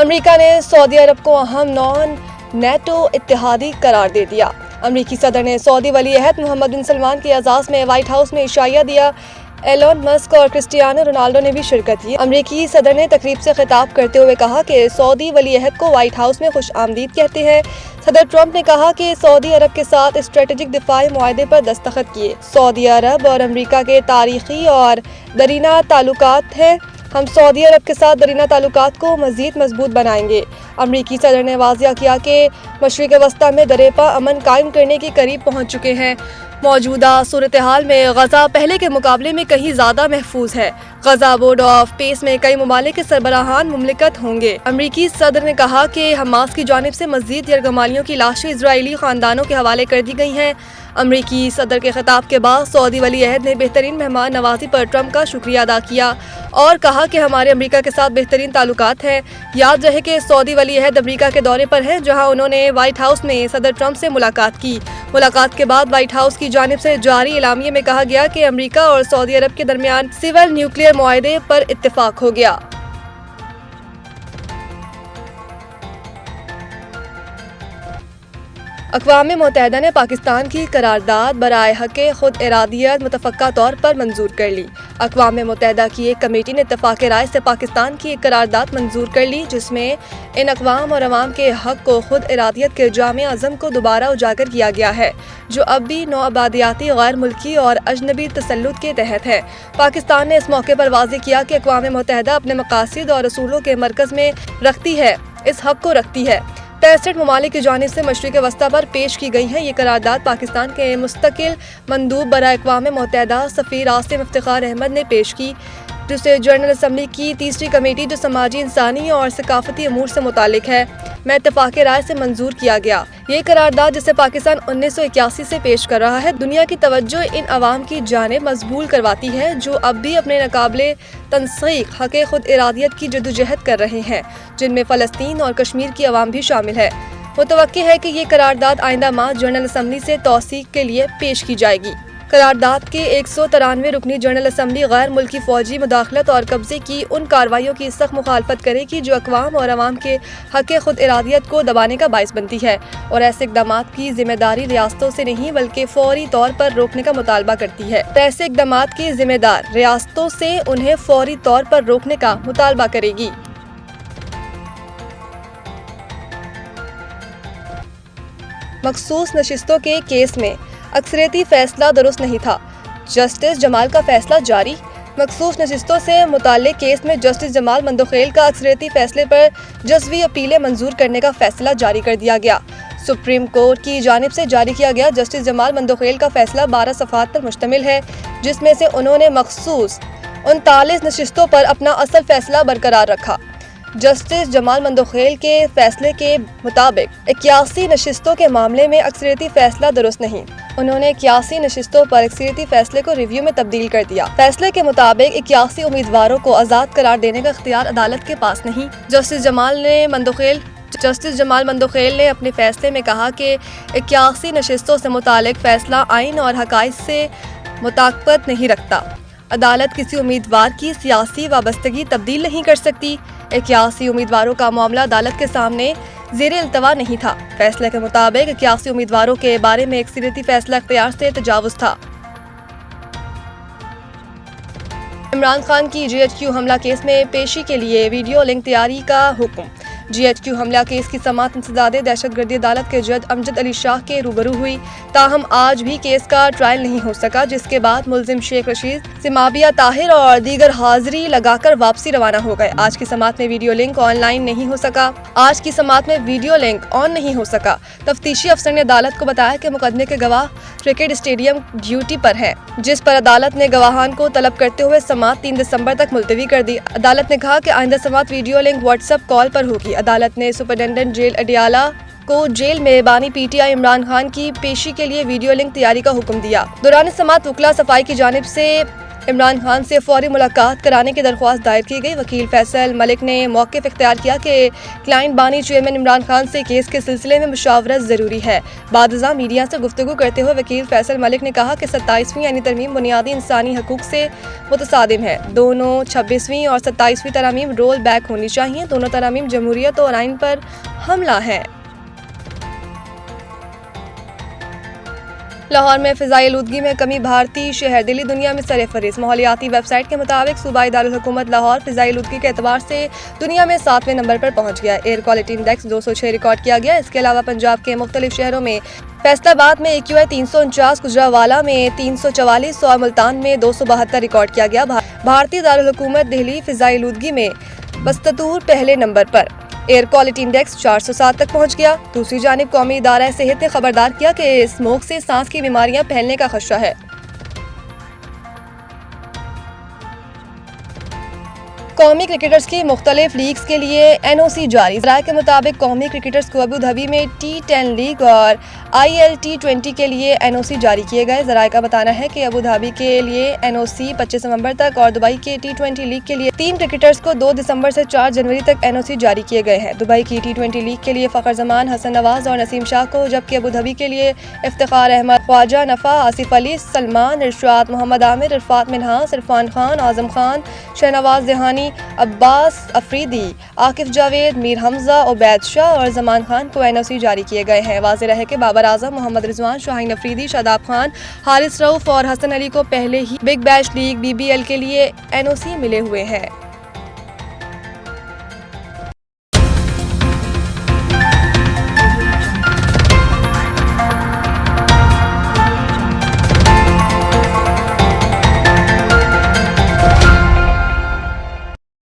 امریکہ نے سعودی عرب کو اہم نان نیٹو اتحادی قرار دے دیا۔ امریکی صدر نے سعودی ولی عہد محمد بن سلمان کے اعزاز میں وائٹ ہاؤس میں عشائیہ دیا۔ ایلون مسک اور کرسٹیانو رونالڈو نے بھی شرکت کی۔ امریکی صدر نے تقریب سے خطاب کرتے ہوئے کہا کہ سعودی ولی عہد کو وائٹ ہاؤس میں خوش آمدید کہتے ہیں۔ صدر ٹرمپ نے کہا کہ سعودی عرب کے ساتھ اسٹریٹجک دفاعی معاہدے پر دستخط کیے۔ سعودی عرب اور امریکہ کے تاریخی اور دیرینہ تعلقات ہیں۔ ہم سعودی عرب کے ساتھ دیرینہ تعلقات کو مزید مضبوط بنائیں گے۔ امریکی صدر نے واضح کیا کہ مشرق وسطیٰ میں دریپا امن قائم کرنے کے قریب پہنچ چکے ہیں۔ موجودہ صورتحال میں غزہ پہلے کے مقابلے میں کہیں زیادہ محفوظ ہے۔ غزہ بورڈ آف پیس میں کئی ممالک کے سربراہان مملکت ہوں گے۔ امریکی صدر نے کہا کہ حماس کی جانب سے مزید یرغمالیوں کی لاشیں اسرائیلی خاندانوں کے حوالے کر دی گئی ہیں۔ امریکی صدر کے خطاب کے بعد سعودی ولی عہد نے بہترین مہمان نوازی پر ٹرمپ کا شکریہ ادا کیا اور کہا کہ ہمارے امریکہ کے ساتھ بہترین تعلقات ہیں۔ یاد رہے کہ سعودی ولی عہد امریکہ کے دورے پر ہیں، جہاں انہوں نے وائٹ ہاؤس میں صدر ٹرمپ سے ملاقات کی۔ ملاقات کے بعد وائٹ ہاؤس کی جانب سے جاری اعلامیے میں کہا گیا کہ امریکہ اور سعودی عرب کے درمیان سول نیوکلیئر معاہدے پر اتفاق ہو گیا۔ اقوام متحدہ نے پاکستان کی قرارداد برائے حق خود ارادیت متفقہ طور پر منظور کر لی۔ اقوام متحدہ کی ایک کمیٹی نے اتفاق رائے سے پاکستان کی ایک قرارداد منظور کر لی، جس میں ان اقوام اور عوام کے حق کو خود ارادیت کے جامع عزم کو دوبارہ اجاگر کیا گیا ہے، جو اب بھی نو آبادیاتی غیر ملکی اور اجنبی تسلط کے تحت ہے۔ پاکستان نے اس موقع پر واضح کیا کہ اقوام متحدہ اپنے مقاصد اور اصولوں کے مرکز میں رکھتی ہے، اس حق کو رکھتی ہے۔ 63 ممالک کی جانب سے مشرق وسطیٰ پر پیش کی گئی ہے۔ یہ قرارداد پاکستان کے مستقل مندوب برائے اقوام متحدہ سفیر عاصم افتخار احمد نے پیش کی، جسے جنرل اسمبلی کی تیسری کمیٹی جو سماجی، انسانی اور ثقافتی امور سے متعلق ہے میں اتفاق رائے سے منظور کیا گیا۔ یہ قرارداد جسے پاکستان 1981 سے پیش کر رہا ہے، دنیا کی توجہ ان عوام کی جانب مبذول کرواتی ہے جو اب بھی اپنے ناقابل تنسیق حق خود ارادیت کی جدوجہد کر رہے ہیں، جن میں فلسطین اور کشمیر کی عوام بھی شامل ہے۔ متوقع ہے کہ یہ قرارداد آئندہ ماہ جنرل اسمبلی سے توثیق کے لیے پیش کی جائے گی۔ قرارداد کے 193 رکنی جنرل اسمبلی غیر ملکی فوجی مداخلت اور قبضے کی ان کارروائیوں کی سخت مخالفت کرے گی جو اقوام اور عوام کے حق خود ارادیت کو دبانے کا باعث بنتی ہے، اور ایسے اقدامات کی ذمہ داری ریاستوں سے نہیں بلکہ فوری طور پر روکنے کا مطالبہ کرتی ہے۔ ایسے اقدامات کی ذمہ دار ریاستوں سے انہیں فوری طور پر روکنے کا مطالبہ کرے گی۔ مخصوص نشستوں کے کیس میں اکثریتی فیصلہ درست نہیں تھا، جسٹس جمال کا فیصلہ جاری۔ مخصوص نشستوں سے متعلق کیس میں جسٹس جمال مندوخیل کا اکثریتی فیصلے پر جزوی اپیلیں منظور کرنے کا فیصلہ جاری کر دیا گیا۔ سپریم کورٹ کی جانب سے جاری کیا گیا جسٹس جمال مندوخیل کا فیصلہ 12 صفحات پر مشتمل ہے، جس میں سے انہوں نے مخصوص 39 نشستوں پر اپنا اصل فیصلہ برقرار رکھا۔ جسٹس جمال مندوخیل کے فیصلے کے مطابق 81 نشستوں کے معاملے میں اکثریتی فیصلہ درست نہیں۔ انہوں نے 81 نشستوں پر اکثریتی فیصلے کو ریویو میں تبدیل کر دیا۔ فیصلے کے مطابق 81 امیدواروں کو آزاد قرار دینے کا اختیار عدالت کے پاس نہیں۔ جسٹس جمال مندوخیل نے اپنے فیصلے میں کہا کہ 81 نشستوں سے متعلق فیصلہ آئین اور حقائق سے مطابقت نہیں رکھتا۔ عدالت کسی امیدوار کی سیاسی وابستگی تبدیل نہیں کر سکتی۔ 81 امیدواروں کا معاملہ عدالت کے سامنے زیر التوا نہیں تھا۔ فیصلے کے مطابق 81 امیدواروں کے بارے میں اکثریتی فیصلہ اختیار سے تجاوز تھا۔ عمران خان کی جی ایچ کیو حملہ کیس میں پیشی کے لیے ویڈیو لنک تیاری کا حکم۔ جی ایچ کیو حملہ کیس کی سماعت انسداد دہشت گردی عدالت کے جج امجد علی شاہ کے روبرو ہوئی، تاہم آج بھی کیس کا ٹرائل نہیں ہو سکا، جس کے بعد ملزم شیخ رشید، سمابیہ طاہر اور دیگر حاضری لگا کر واپسی روانہ ہو گئے۔ آج کی سماعت میں ویڈیو لنک آن نہیں ہو سکا۔ تفتیشی افسر نے عدالت کو بتایا کہ مقدمے کے گواہ کرکٹ اسٹیڈیم ڈیوٹی پر ہیں، جس پر عدالت نے گواہان کو طلب کرتے ہوئے سماعت 3 دسمبر تک ملتوی کر دی۔ عدالت نے کہا کہ آئندہ سماعت video link what's app call پر ہوگی۔ عدالت نے سپرنٹنڈنٹ جیل اڈیالہ کو جیل میں بانی P T I Imran Khan کی پیشی کے لیے ویڈیو لنک تیاری کا حکم دیا۔ دوران سماعت وکلا صفائی کی جانب سے عمران خان سے فوری ملاقات کرانے کی درخواست دائر کی گئی۔ وکیل فیصل ملک نے موقف اختیار کیا کہ کلائنٹ بانی چیئرمین عمران خان سے کیس کے سلسلے میں مشاورت ضروری ہے۔ بعد ازاں میڈیا سے گفتگو کرتے ہوئے وکیل فیصل ملک نے کہا کہ 27ویں یعنی ترمیم بنیادی انسانی حقوق سے متصادم ہے۔ دونوں 26ویں اور 27ویں ترامیم رول بیک ہونی چاہیے۔ دونوں ترامیم جمہوریت اور آئین پر حملہ ہیں۔ لاہور میں فضائی آلودگی میں کمی، بھارتی شہر دلی دنیا میں سرفہرست۔ ماحولیاتی ویب سائٹ کے مطابق صوبائی دارالحکومت لاہور فضائی آلودگی کے اعتبار سے دنیا میں 7ویں نمبر پر پہنچ گیا۔ ایئر کوالٹی انڈیکس 206 ریکارڈ کیا گیا۔ اس کے علاوہ پنجاب کے مختلف شہروں میں فیصل آباد میں AQI 349، گجرانوالہ میں 344 اور ملتان میں 272 ریکارڈ کیا گیا۔ بھارتی دارالحکومت دہلی فضائی آلودگی میں بستور پہلے نمبر پر۔ ایئر کوالٹی انڈیکس 407 تک پہنچ گیا۔ دوسری جانب قومی ادارہ صحت نے خبردار کیا کہ اسموگ سے سانس کی بیماریاں پھیلنے کا خدشہ ہے۔ قومی کرکٹرز کی مختلف لیگز کے لیے NOC جاری۔ ذرائع کے مطابق قومی کرکٹرز کو ابوظہبی میں T10 لیگ اور IL T20 کے لیے NOC جاری کیے گئے۔ ذرائع کا بتانا ہے کہ ابوظہبی کے لیے NOC 25 نومبر تک اور دبئی کے T20 لیگ کے لیے 3 کرکٹرز کو 2 دسمبر سے 4 جنوری تک NOC جاری کیے گئے ہیں۔ دبئی کی T20 لیگ کے لیے فخر زمان، حسن نواز اور نسیم شاہ کو، جبکہ ابوظہبی کے لیے افتخار احمد، خواجہ نفع، آصف علی، سلمان، ارشاد، محمد عامر، عرفات منہاس، عرفان خان، اعظم خان، شہنواز ذہانی، عباس افریدی، عاکف جاوید، میر حمزہ، عبید شاہ اور زمان خان کو NOC جاری کیے گئے ہیں۔ واضح رہے کہ بابر اعظم، محمد رضوان، شاہین افریدی، شاداب خان، حارث رؤف اور حسن علی کو پہلے ہی بگ بیش لیگ BBL کے لیے NOC ملے ہوئے ہیں۔